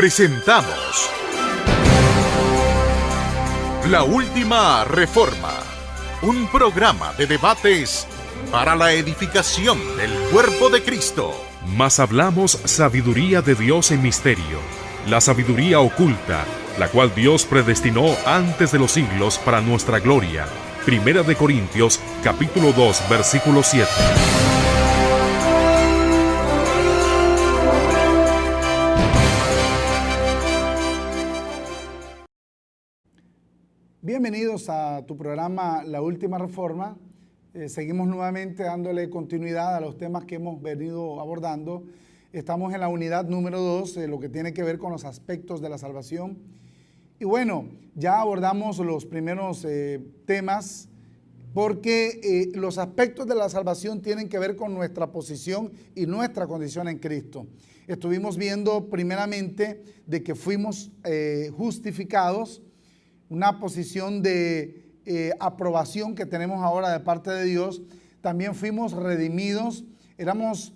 Presentamos La Última Reforma, un programa de debates para la edificación del cuerpo de Cristo. Mas hablamos sabiduría de Dios en misterio, la sabiduría oculta, la cual Dios predestinó antes de los siglos para nuestra gloria. Primera de Corintios, capítulo 2, versículo 7. Bienvenidos a tu programa La Última Reforma. Seguimos nuevamente dándole continuidad a los temas que hemos venido abordando. Estamos en la unidad número 2, lo que tiene que ver con los aspectos de la salvación. Y bueno, ya abordamos los primeros temas porque los aspectos de la salvación tienen que ver con nuestra posición y nuestra condición en Cristo. Estuvimos viendo primeramente de que fuimos justificados, una posición de aprobación que tenemos ahora de parte de Dios. También fuimos redimidos, éramos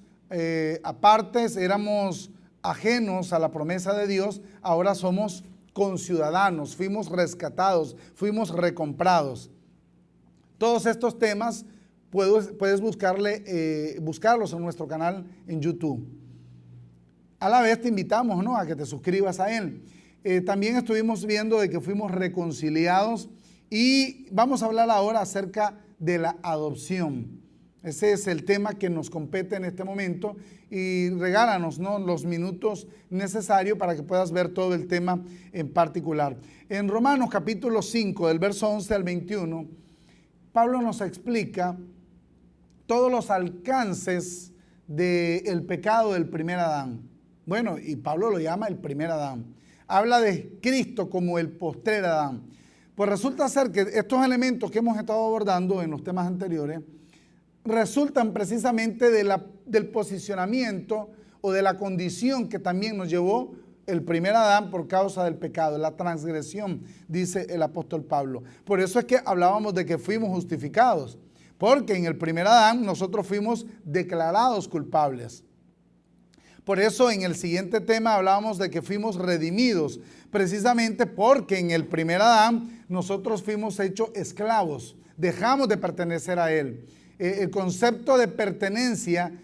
apartes, éramos ajenos a la promesa de Dios, ahora somos conciudadanos, fuimos rescatados, fuimos recomprados. Todos estos temas puedes buscarlos en nuestro canal en YouTube. A la vez te invitamos, ¿no?, a que te suscribas a él. También estuvimos viendo de que fuimos reconciliados y vamos a hablar ahora acerca de la adopción. Ese es el tema que nos compete en este momento y regálanos, ¿no?, los minutos necesarios para que puedas ver todo el tema en particular. En Romanos capítulo 5, del verso 11 al 21, Pablo nos explica todos los alcances del pecado del primer Adán. Bueno, y Pablo lo llama el primer Adán. Habla de Cristo como el postrer Adán. Pues resulta ser que estos elementos que hemos estado abordando en los temas anteriores resultan precisamente del posicionamiento o de la condición que también nos llevó el primer Adán por causa del pecado, la transgresión, dice el apóstol Pablo. Por eso es que hablábamos de que fuimos justificados, porque en el primer Adán nosotros fuimos declarados culpables. Por eso en el siguiente tema hablábamos de que fuimos redimidos, precisamente porque en el primer Adán nosotros fuimos hechos esclavos, dejamos de pertenecer a él. El concepto de pertenencia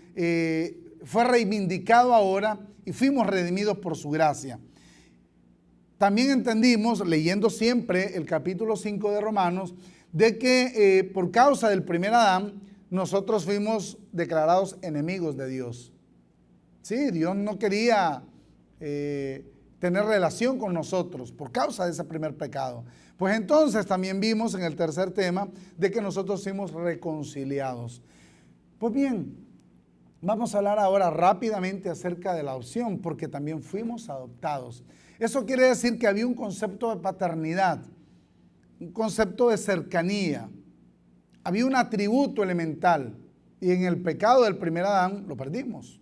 fue reivindicado ahora y fuimos redimidos por su gracia. También entendimos, leyendo siempre el capítulo 5 de Romanos, de que por causa del primer Adán nosotros fuimos declarados enemigos de Dios. Sí, Dios no quería tener relación con nosotros por causa de ese primer pecado. Pues entonces también vimos en el tercer tema de que nosotros fuimos reconciliados. Pues bien, vamos a hablar ahora rápidamente acerca de la adopción, porque también fuimos adoptados. Eso quiere decir que había un concepto de paternidad, un concepto de cercanía, había un atributo elemental y en el pecado del primer Adán lo perdimos.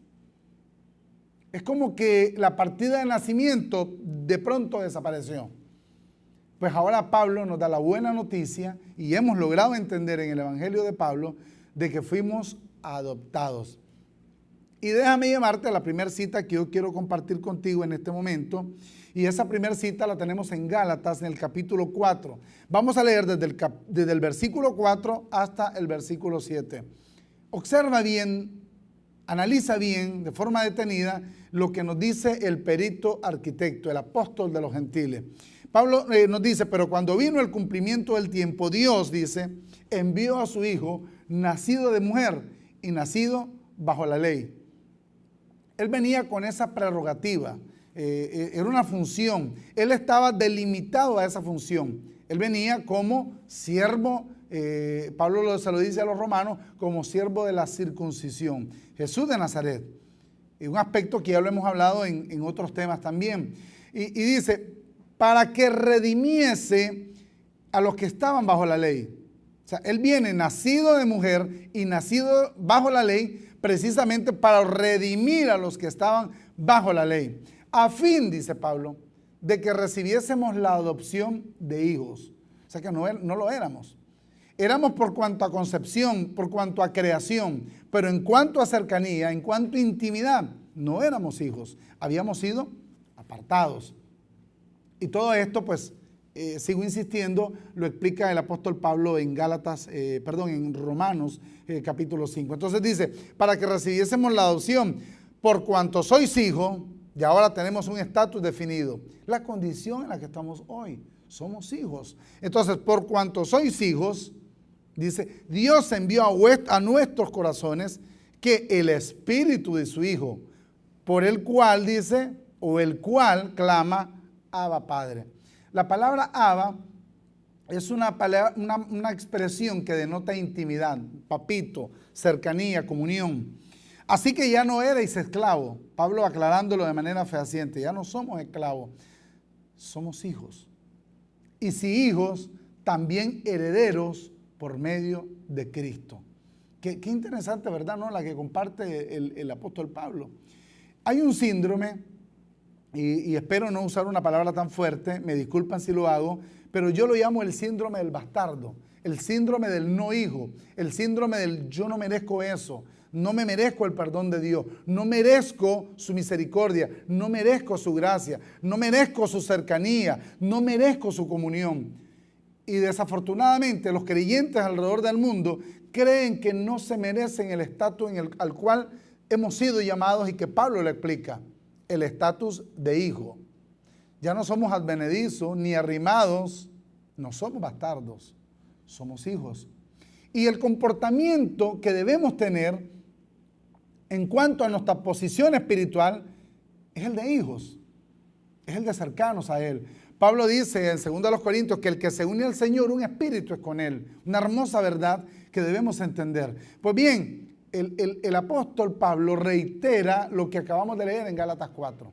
Es como que la partida de nacimiento de pronto desapareció. Pues ahora Pablo nos da la buena noticia y hemos logrado entender en el Evangelio de Pablo de que fuimos adoptados. Y déjame llevarte a la primera cita que yo quiero compartir contigo en este momento. Y esa primera cita la tenemos en Gálatas, en el capítulo 4. Vamos a leer desde el versículo 4 hasta el versículo 7. Observa bien, analiza bien, de forma detenida, lo que nos dice el perito arquitecto, el apóstol de los gentiles. Pablo nos dice, pero cuando vino el cumplimiento del tiempo, Dios, dice, envió a su Hijo, nacido de mujer y nacido bajo la ley. Él venía con esa prerrogativa, era una función, él estaba delimitado a esa función. Él venía como siervo, Pablo se lo dice a los romanos, como siervo de la circuncisión. Jesús de Nazaret. Y un aspecto que ya lo hemos hablado en otros temas también. Y dice, para que redimiese a los que estaban bajo la ley. O sea, él viene nacido de mujer y nacido bajo la ley precisamente para redimir a los que estaban bajo la ley. A fin, dice Pablo, de que recibiésemos la adopción de hijos. O sea que no lo éramos. Éramos por cuanto a concepción, por cuanto a creación, pero en cuanto a cercanía, en cuanto a intimidad, no éramos hijos. Habíamos sido apartados. Y todo esto, pues, sigo insistiendo, lo explica el apóstol Pablo en en Romanos capítulo 5. Entonces dice, para que recibiésemos la adopción, por cuanto sois hijos, y ahora tenemos un estatus definido. La condición en la que estamos hoy, somos hijos. Entonces, por cuanto sois hijos, dice, Dios envió a nuestros corazones que el espíritu de su Hijo, por el cual dice, o el cual clama, Abba Padre. La palabra Abba es una expresión que denota intimidad, papito, cercanía, comunión. Así que ya no erais esclavos. Pablo aclarándolo de manera fehaciente, ya no somos esclavos, somos hijos. Y si hijos, también herederos por medio de Cristo. Qué interesante, ¿verdad? ¿No? La que comparte el apóstol Pablo. Hay un síndrome, y espero no usar una palabra tan fuerte, me disculpan si lo hago, pero yo lo llamo el síndrome del bastardo, el síndrome del no hijo, el síndrome del yo no merezco eso, no me merezco el perdón de Dios, no merezco su misericordia, no merezco su gracia, no merezco su cercanía, no merezco su comunión. Y desafortunadamente los creyentes alrededor del mundo creen que no se merecen el estatus al cual hemos sido llamados y que Pablo le explica, el estatus de hijo. Ya no somos advenedizos ni arrimados, no somos bastardos, somos hijos. Y el comportamiento que debemos tener en cuanto a nuestra posición espiritual es el de hijos, es el de cercanos a Él. Pablo dice en 2 Corintios que el que se une al Señor, un espíritu es con Él. Una hermosa verdad que debemos entender. Pues bien, el apóstol Pablo reitera lo que acabamos de leer en Gálatas 4.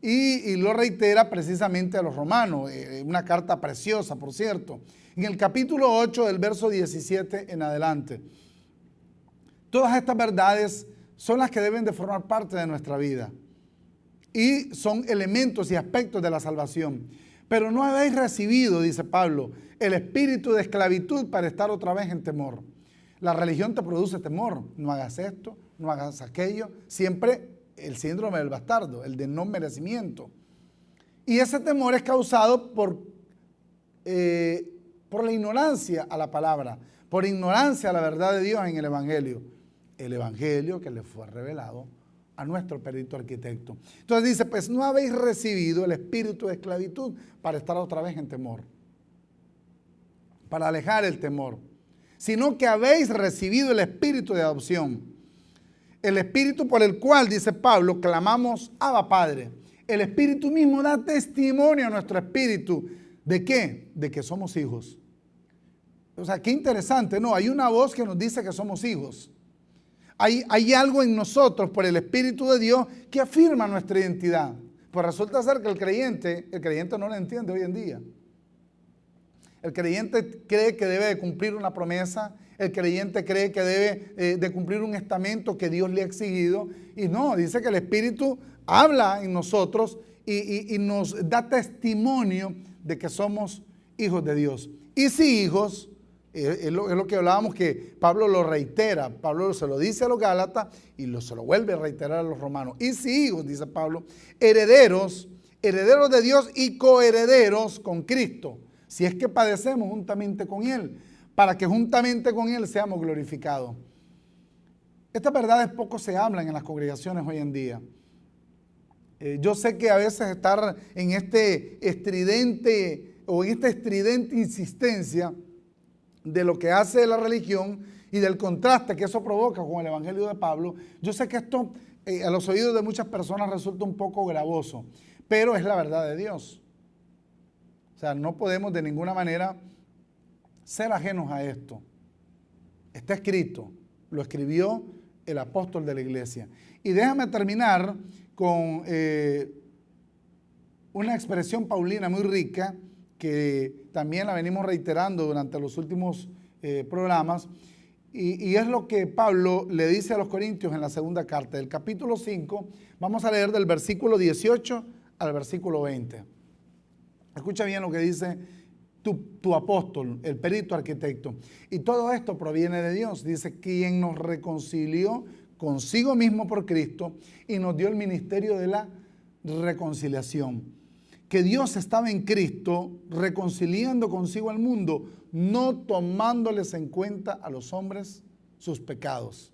Y lo reitera precisamente a los romanos, una carta preciosa, por cierto. En el capítulo 8, del verso 17 en adelante. Todas estas verdades son las que deben de formar parte de nuestra vida. Y son elementos y aspectos de la salvación. Pero no habéis recibido, dice Pablo, el espíritu de esclavitud para estar otra vez en temor. La religión te produce temor. No hagas esto, no hagas aquello. Siempre el síndrome del bastardo, el de no merecimiento. Y ese temor es causado por la ignorancia a la palabra, por ignorancia a la verdad de Dios en el Evangelio. El Evangelio que le fue revelado a nuestro perito arquitecto. Entonces dice, pues no habéis recibido el espíritu de esclavitud para estar otra vez en temor, para alejar el temor, sino que habéis recibido el espíritu de adopción. El espíritu por el cual, dice Pablo, clamamos Abba Padre. El espíritu mismo da testimonio a nuestro espíritu. ¿De qué? De que somos hijos. O sea, qué interesante, ¿no? Hay una voz que nos dice que somos hijos. Hay algo en nosotros por el Espíritu de Dios que afirma nuestra identidad. Pues resulta ser que el creyente no lo entiende hoy en día. El creyente cree que debe de cumplir una promesa, el creyente cree que debe de cumplir un estamento que Dios le ha exigido. Y no, dice que el Espíritu habla en nosotros y nos da testimonio de que somos hijos de Dios. Y si hijos, es lo que hablábamos, que Pablo lo reitera. Pablo se lo dice a los Gálatas y se lo vuelve a reiterar a los romanos. Y si hijos, dice Pablo, herederos de Dios y coherederos con Cristo, si es que padecemos juntamente con Él, para que juntamente con Él seamos glorificados. Estas verdades poco se hablan en las congregaciones hoy en día. Yo sé que a veces estar en esta estridente insistencia de lo que hace la religión y del contraste que eso provoca con el Evangelio de Pablo, yo sé que esto a los oídos de muchas personas resulta un poco gravoso, pero es la verdad de Dios. O sea, no podemos de ninguna manera ser ajenos a esto. Está escrito, lo escribió el apóstol de la iglesia. Y déjame terminar con una expresión paulina muy rica, que también la venimos reiterando durante los últimos programas, y es lo que Pablo le dice a los Corintios en la segunda carta, del capítulo 5, vamos a leer del versículo 18 al versículo 20. Escucha bien lo que dice tu apóstol, el perito arquitecto. Y todo esto proviene de Dios, dice, quien nos reconcilió consigo mismo por Cristo y nos dio el ministerio de la reconciliación. Que Dios estaba en Cristo reconciliando consigo al mundo, no tomándoles en cuenta a los hombres sus pecados.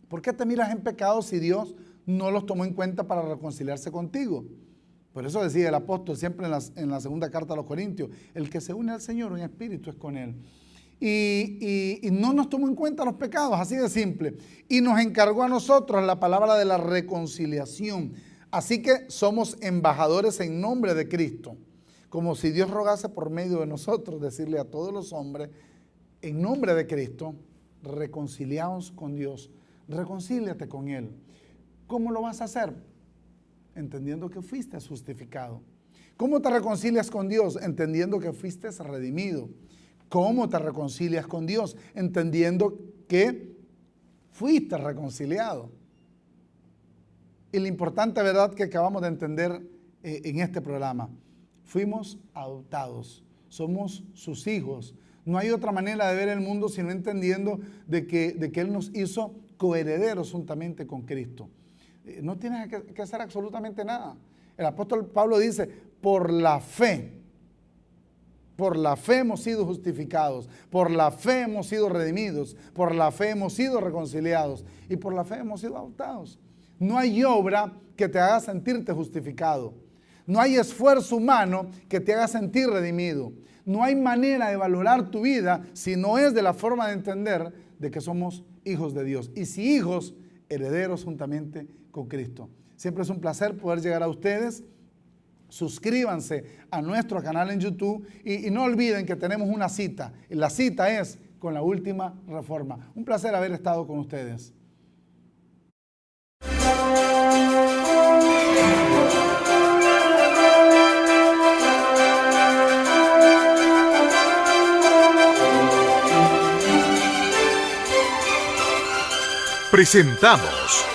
¿Por qué te miras en pecados si Dios no los tomó en cuenta para reconciliarse contigo? Por eso decía el apóstol siempre en la segunda carta a los Corintios, el que se une al Señor en espíritu es con Él. Y no nos tomó en cuenta los pecados, así de simple. Y nos encargó a nosotros la palabra de la reconciliación. Así que somos embajadores en nombre de Cristo. Como si Dios rogase por medio de nosotros, decirle a todos los hombres, en nombre de Cristo, reconciliaos con Dios. Reconcíliate con Él. ¿Cómo lo vas a hacer? Entendiendo que fuiste justificado. ¿Cómo te reconcilias con Dios? Entendiendo que fuiste redimido. ¿Cómo te reconcilias con Dios? Entendiendo que fuiste reconciliado. Y lo importante, ¿verdad?, que acabamos de entender en este programa. Fuimos adoptados. Somos sus hijos. No hay otra manera de ver el mundo sino entendiendo de que Él nos hizo coherederos juntamente con Cristo. No tienes que hacer absolutamente nada. El apóstol Pablo dice, por la fe hemos sido justificados, por la fe hemos sido redimidos, por la fe hemos sido reconciliados y por la fe hemos sido adoptados. No hay obra que te haga sentirte justificado. No hay esfuerzo humano que te haga sentir redimido. No hay manera de valorar tu vida si no es de la forma de entender de que somos hijos de Dios. Y si hijos, herederos juntamente con Cristo. Siempre es un placer poder llegar a ustedes. Suscríbanse a nuestro canal en YouTube y no olviden que tenemos una cita. Y la cita es con la última reforma. Un placer haber estado con ustedes. Presentamos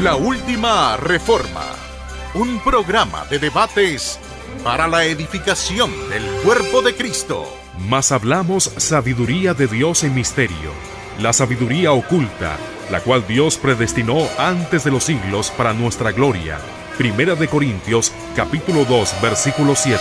La Última Reforma, un programa de debates para la edificación del cuerpo de Cristo. Mas hablamos sabiduría de Dios en misterio, la sabiduría oculta, la cual Dios predestinó antes de los siglos para nuestra gloria. Primera de Corintios, capítulo 2, versículo 7.